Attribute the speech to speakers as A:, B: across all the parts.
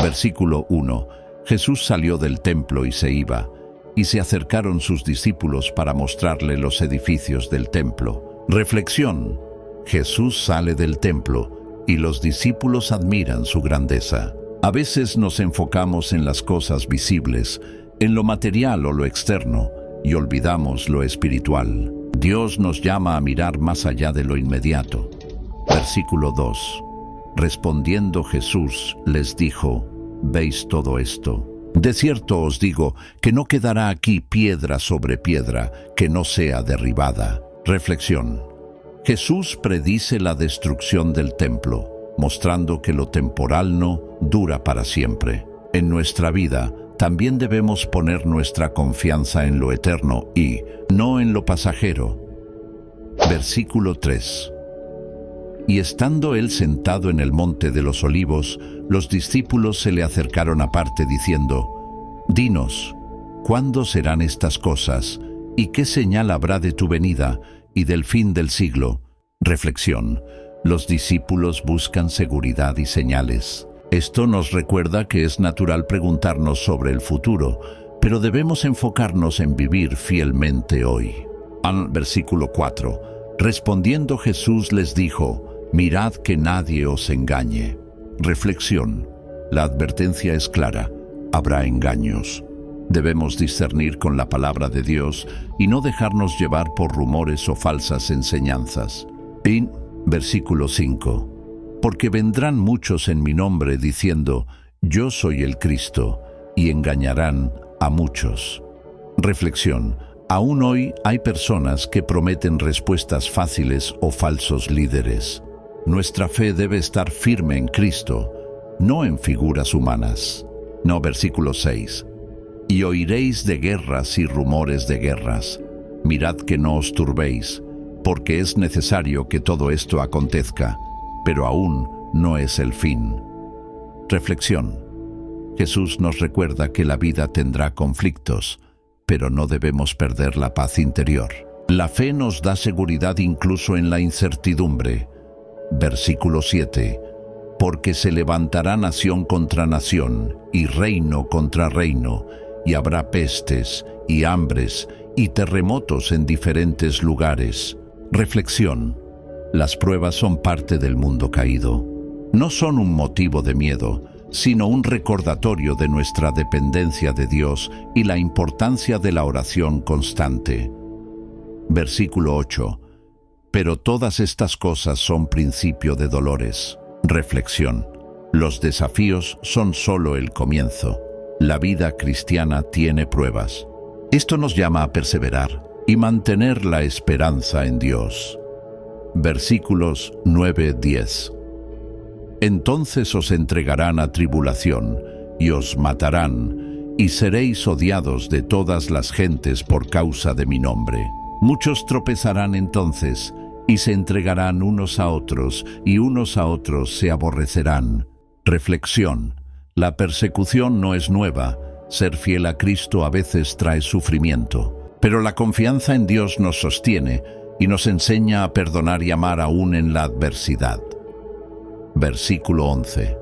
A: Versículo 1. Jesús salió del templo y se iba, y se acercaron sus discípulos para mostrarle los edificios del templo. Reflexión. Jesús sale del templo y los discípulos admiran su grandeza. A veces nos enfocamos en las cosas visibles, en lo material o lo externo, y olvidamos lo espiritual. Dios nos llama a mirar más allá de lo inmediato. Versículo 2. Respondiendo Jesús, les dijo: ¿Veis todo esto? De cierto os digo que no quedará aquí piedra sobre piedra que no sea derribada. Reflexión. Jesús predice la destrucción del templo, mostrando que lo temporal no dura para siempre. En nuestra vida, también debemos poner nuestra confianza en lo eterno y no en lo pasajero. Versículo 3. Y estando él sentado en el monte de los olivos, los discípulos se le acercaron aparte diciendo: Dinos, ¿cuándo serán estas cosas? ¿Y qué señal habrá de tu venida y del fin del siglo? Reflexión. Los discípulos buscan seguridad y señales. Esto nos recuerda que es natural preguntarnos sobre el futuro, pero debemos enfocarnos en vivir fielmente hoy. Versículo 4. Respondiendo Jesús les dijo: Mirad que nadie os engañe. Reflexión. La advertencia es clara: habrá engaños. Debemos discernir con la palabra de Dios y no dejarnos llevar por rumores o falsas enseñanzas. Versículo 5. Porque vendrán muchos en mi nombre diciendo: Yo soy el Cristo, y engañarán a muchos. Reflexión. Aún hoy hay personas que prometen respuestas fáciles o falsos líderes. Nuestra fe debe estar firme en Cristo, no en figuras humanas. Versículo 6. Y oiréis de guerras y rumores de guerras. Mirad que no os turbéis, porque es necesario que todo esto acontezca, pero aún no es el fin. Reflexión. Jesús nos recuerda que la vida tendrá conflictos, pero no debemos perder la paz interior. La fe nos da seguridad incluso en la incertidumbre. Versículo 7. Porque se levantará nación contra nación, y reino contra reino, y habrá pestes, y hambres, y terremotos en diferentes lugares. Reflexión. Las pruebas son parte del mundo caído. No son un motivo de miedo, sino un recordatorio de nuestra dependencia de Dios y la importancia de la oración constante. Versículo 8. Pero todas estas cosas son principio de dolores. Reflexión. Los desafíos son solo el comienzo. La vida cristiana tiene pruebas. Esto nos llama a perseverar y mantener la esperanza en Dios. Versículos 9-10. Entonces os entregarán a tribulación, y os matarán, y seréis odiados de todas las gentes por causa de mi nombre. Muchos tropezarán entonces, y se entregarán unos a otros, y unos a otros se aborrecerán. Reflexión. La persecución no es nueva. Ser fiel a Cristo a veces trae sufrimiento, pero la confianza en Dios nos sostiene y nos enseña a perdonar y amar aún en la adversidad. Versículo 11.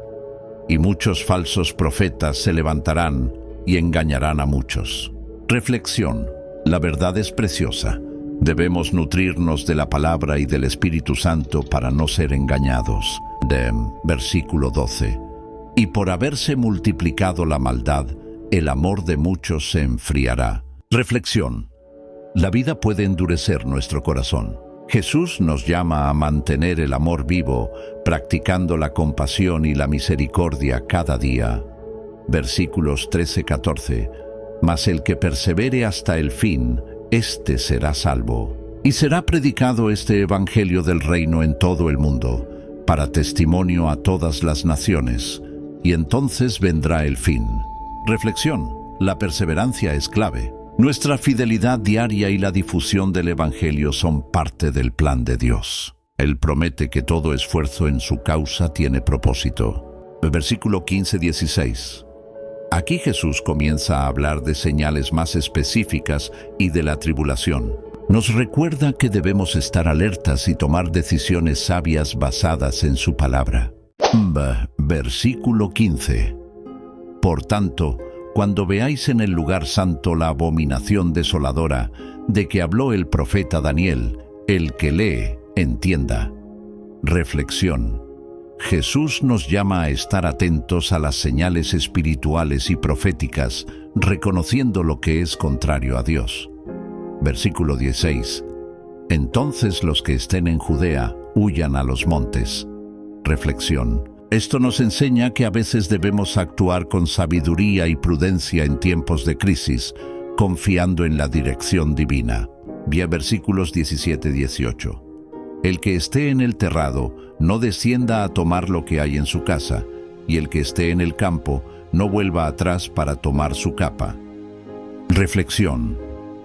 A: Y muchos falsos profetas se levantarán y engañarán a muchos. Reflexión. La verdad es preciosa. Debemos nutrirnos de la palabra y del Espíritu Santo para no ser engañados. Versículo 12. Y por haberse multiplicado la maldad, el amor de muchos se enfriará. Reflexión. La vida puede endurecer nuestro corazón. Jesús nos llama a mantener el amor vivo, practicando la compasión y la misericordia cada día. Versículos 13-14. Mas el que persevere hasta el fin, éste será salvo. Y será predicado este evangelio del reino en todo el mundo, para testimonio a todas las naciones, y entonces vendrá el fin. Reflexión. La perseverancia es clave. Nuestra fidelidad diaria y la difusión del Evangelio son parte del plan de Dios. Él promete que todo esfuerzo en su causa tiene propósito. Versículo 15-16. Aquí Jesús comienza a hablar de señales más específicas y de la tribulación. Nos recuerda que debemos estar alertas y tomar decisiones sabias basadas en su palabra. Versículo 15. Por tanto, cuando veáis en el lugar santo la abominación desoladora de que habló el profeta Daniel, el que lee, entienda. Reflexión. Jesús nos llama a estar atentos a las señales espirituales y proféticas, reconociendo lo que es contrario a Dios. Versículo 16. Entonces los que estén en Judea huyan a los montes. Reflexión. Esto nos enseña que a veces debemos actuar con sabiduría y prudencia en tiempos de crisis, confiando en la dirección divina. Vía versículos 17-18. El que esté en el terrado, no descienda a tomar lo que hay en su casa, y el que esté en el campo, no vuelva atrás para tomar su capa. Reflexión.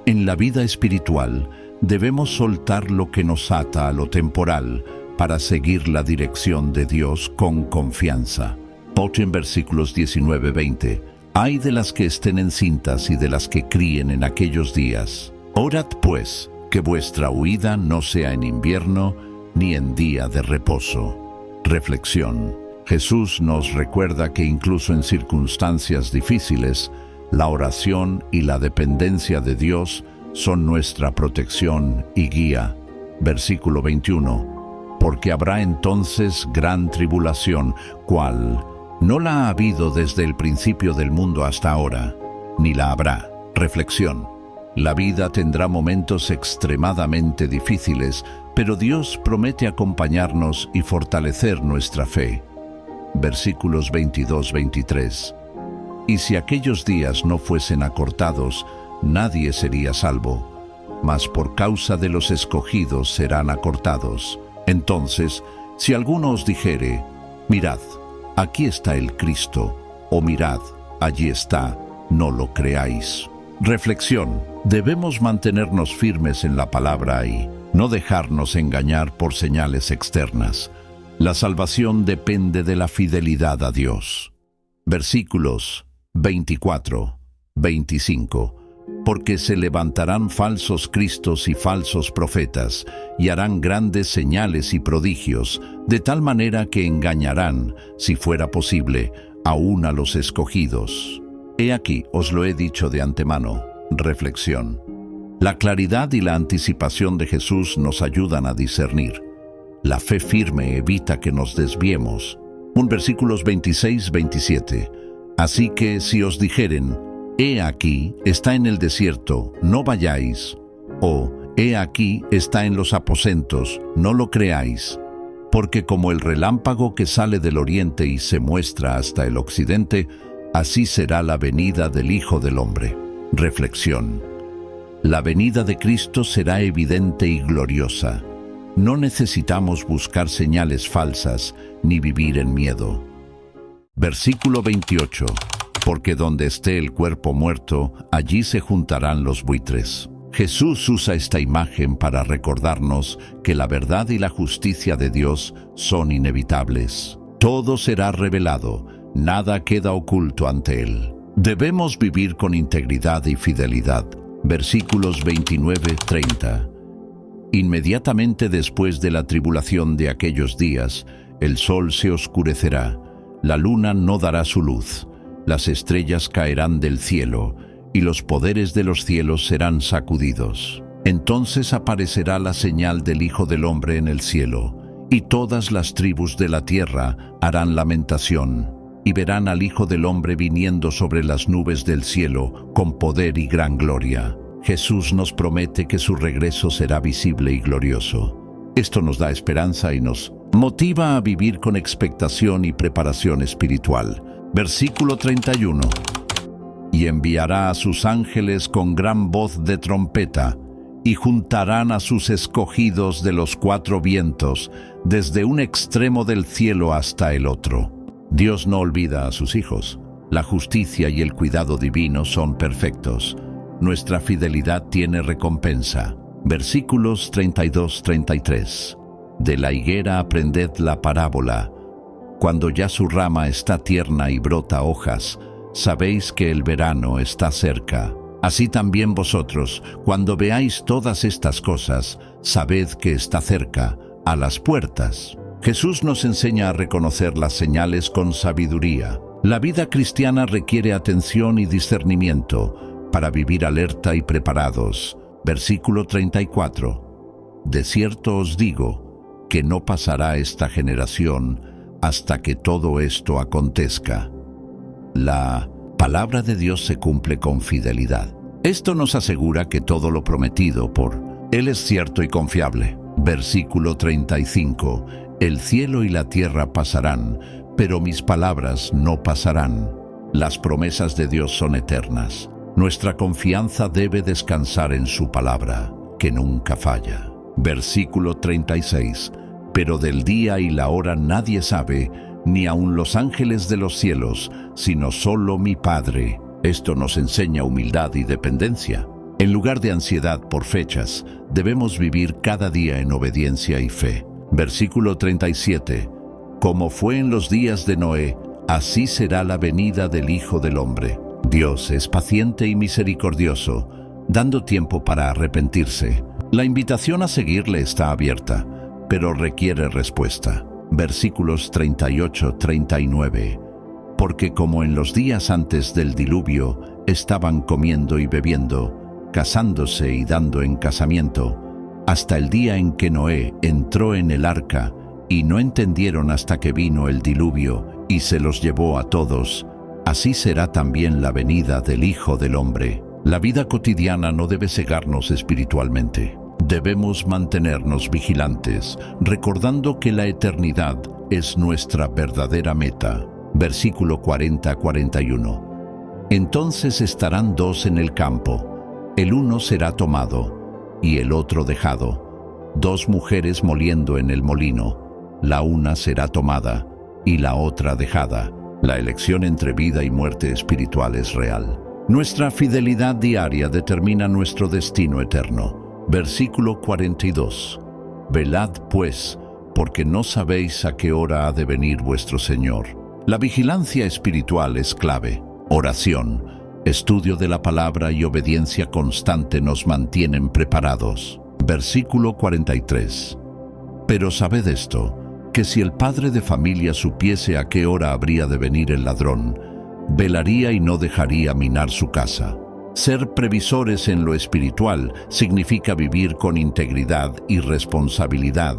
A: En la vida espiritual, debemos soltar lo que nos ata a lo temporal para seguir la dirección de Dios con confianza. Poche en versículos 19-20. Ay de las que estén encintas y de las que críen en aquellos días. Orad pues, que vuestra huida no sea en invierno ni en día de reposo. Reflexión. Jesús nos recuerda que incluso en circunstancias difíciles, la oración y la dependencia de Dios son nuestra protección y guía. Versículo 21. Porque habrá entonces gran tribulación, cual no la ha habido desde el principio del mundo hasta ahora, ni la habrá. Reflexión. La vida tendrá momentos extremadamente difíciles, pero Dios promete acompañarnos y fortalecer nuestra fe. Versículos 22-23. Y si aquellos días no fuesen acortados, nadie sería salvo, mas por causa de los escogidos serán acortados. Entonces, si alguno os dijere, mirad, aquí está el Cristo, o mirad, allí está, no lo creáis. Reflexión. Debemos mantenernos firmes en la palabra y no dejarnos engañar por señales externas. La salvación depende de la fidelidad a Dios. Versículos 24-25. Porque se levantarán falsos cristos y falsos profetas, y harán grandes señales y prodigios, de tal manera que engañarán, si fuera posible, aún a los escogidos. He aquí, os lo he dicho de antemano. Reflexión. La claridad y la anticipación de Jesús nos ayudan a discernir. La fe firme evita que nos desviemos. Versículos 26-27. Así que si os dijeren, he aquí, está en el desierto, no vayáis, o he aquí, está en los aposentos, no lo creáis, porque como el relámpago que sale del oriente y se muestra hasta el occidente, así será la venida del Hijo del Hombre. Reflexión. La venida de Cristo será evidente y gloriosa. No necesitamos buscar señales falsas ni vivir en miedo. Versículo 28. Porque donde esté el cuerpo muerto, allí se juntarán los buitres. Jesús usa esta imagen para recordarnos que la verdad y la justicia de Dios son inevitables. Todo será revelado, nada queda oculto ante Él. Debemos vivir con integridad y fidelidad. Versículos 29-30. Inmediatamente después de la tribulación de aquellos días, el sol se oscurecerá, la luna no dará su luz, las estrellas caerán del cielo, y los poderes de los cielos serán sacudidos. Entonces aparecerá la señal del Hijo del Hombre en el cielo, y todas las tribus de la tierra harán lamentación, y verán al Hijo del Hombre viniendo sobre las nubes del cielo con poder y gran gloria. Jesús nos promete que su regreso será visible y glorioso. Esto nos da esperanza y nos motiva a vivir con expectación y preparación espiritual. Versículo 31. Y enviará a sus ángeles con gran voz de trompeta, y juntarán a sus escogidos de los cuatro vientos, desde un extremo del cielo hasta el otro. Dios no olvida a sus hijos. La justicia y el cuidado divino son perfectos. Nuestra fidelidad tiene recompensa. Versículos 32-33. De la higuera aprended la parábola. Cuando ya su rama está tierna y brota hojas, sabéis que el verano está cerca. Así también vosotros, cuando veáis todas estas cosas, sabed que está cerca, a las puertas. Jesús nos enseña a reconocer las señales con sabiduría. La vida cristiana requiere atención y discernimiento para vivir alerta y preparados. Versículo 34. De cierto os digo que no pasará esta generación hasta que todo esto acontezca. La palabra de Dios se cumple con fidelidad. Esto nos asegura que todo lo prometido por Él es cierto y confiable. Versículo 35. El cielo y la tierra pasarán, pero mis palabras no pasarán. Las promesas de Dios son eternas. Nuestra confianza debe descansar en su palabra, que nunca falla. Versículo 36. Pero del día y la hora nadie sabe, ni aun los ángeles de los cielos, sino solo mi Padre. Esto nos enseña humildad y dependencia. En lugar de ansiedad por fechas, debemos vivir cada día en obediencia y fe. Versículo 37. Como fue en los días de Noé, así será la venida del Hijo del Hombre. Dios es paciente y misericordioso, dando tiempo para arrepentirse. La invitación a seguirle está abierta, pero requiere respuesta. Versículos 38-39. Porque como en los días antes del diluvio estaban comiendo y bebiendo, casándose y dando en casamiento, hasta el día en que Noé entró en el arca, y no entendieron hasta que vino el diluvio y se los llevó a todos, así será también la venida del Hijo del Hombre. La vida cotidiana no debe cegarnos espiritualmente. Debemos mantenernos vigilantes, recordando que la eternidad es nuestra verdadera meta. Versículo 40-41. Entonces estarán dos en el campo, el uno será tomado y el otro dejado. Dos mujeres moliendo en el molino, la una será tomada y la otra dejada. La elección entre vida y muerte espiritual es real. Nuestra fidelidad diaria determina nuestro destino eterno. Versículo 42. Velad pues, porque no sabéis a qué hora ha de venir vuestro Señor. La vigilancia espiritual es clave. Oración, estudio de la palabra y obediencia constante nos mantienen preparados. Versículo 43. Pero sabed esto, que si el padre de familia supiese a qué hora habría de venir el ladrón, velaría y no dejaría minar su casa. Ser previsores en lo espiritual significa vivir con integridad y responsabilidad,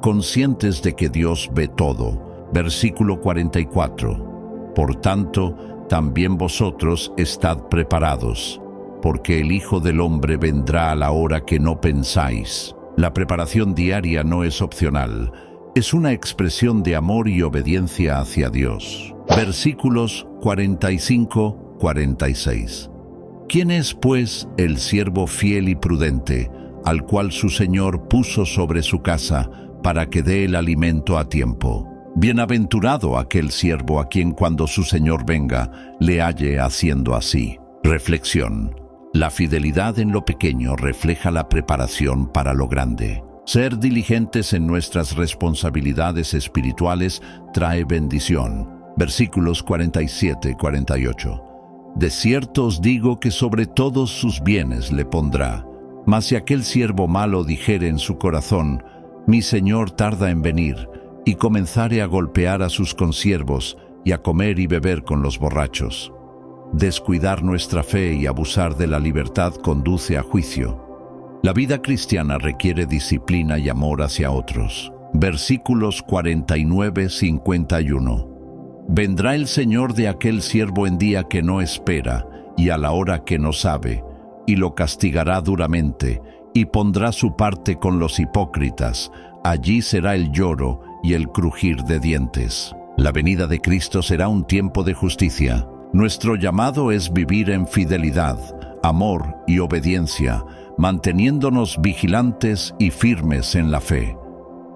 A: conscientes de que Dios ve todo. Versículo 44. Por tanto, también vosotros estad preparados, porque el Hijo del Hombre vendrá a la hora que no pensáis. La preparación diaria no es opcional, es una expresión de amor y obediencia hacia Dios. Versículos 45-46. ¿Quién es, pues, el siervo fiel y prudente, al cual su Señor puso sobre su casa, para que dé el alimento a tiempo? Bienaventurado aquel siervo a quien cuando su Señor venga, le halle haciendo así. Reflexión. La fidelidad en lo pequeño refleja la preparación para lo grande. Ser diligentes en nuestras responsabilidades espirituales trae bendición. Versículos 47-48. De cierto os digo que sobre todos sus bienes le pondrá. Mas si aquel siervo malo dijere en su corazón, mi Señor tarda en venir, y comenzare a golpear a sus consiervos, y a comer y beber con los borrachos. Descuidar nuestra fe y abusar de la libertad conduce a juicio. La vida cristiana requiere disciplina y amor hacia otros. Versículos 49-51. Vendrá el Señor de aquel siervo en día que no espera, y a la hora que no sabe, y lo castigará duramente, y pondrá su parte con los hipócritas. Allí será el lloro y el crujir de dientes. La venida de Cristo será un tiempo de justicia. Nuestro llamado es vivir en fidelidad, amor y obediencia, manteniéndonos vigilantes y firmes en la fe.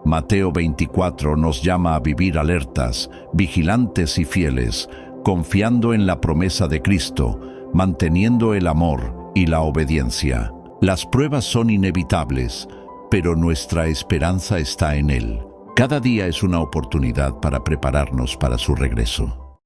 A: Mateo 24 nos llama a vivir alertas, vigilantes y fieles, confiando en la promesa de Cristo, manteniendo el amor y la obediencia. Las pruebas son inevitables, pero nuestra esperanza está en Él. Cada día es una oportunidad para prepararnos para su regreso.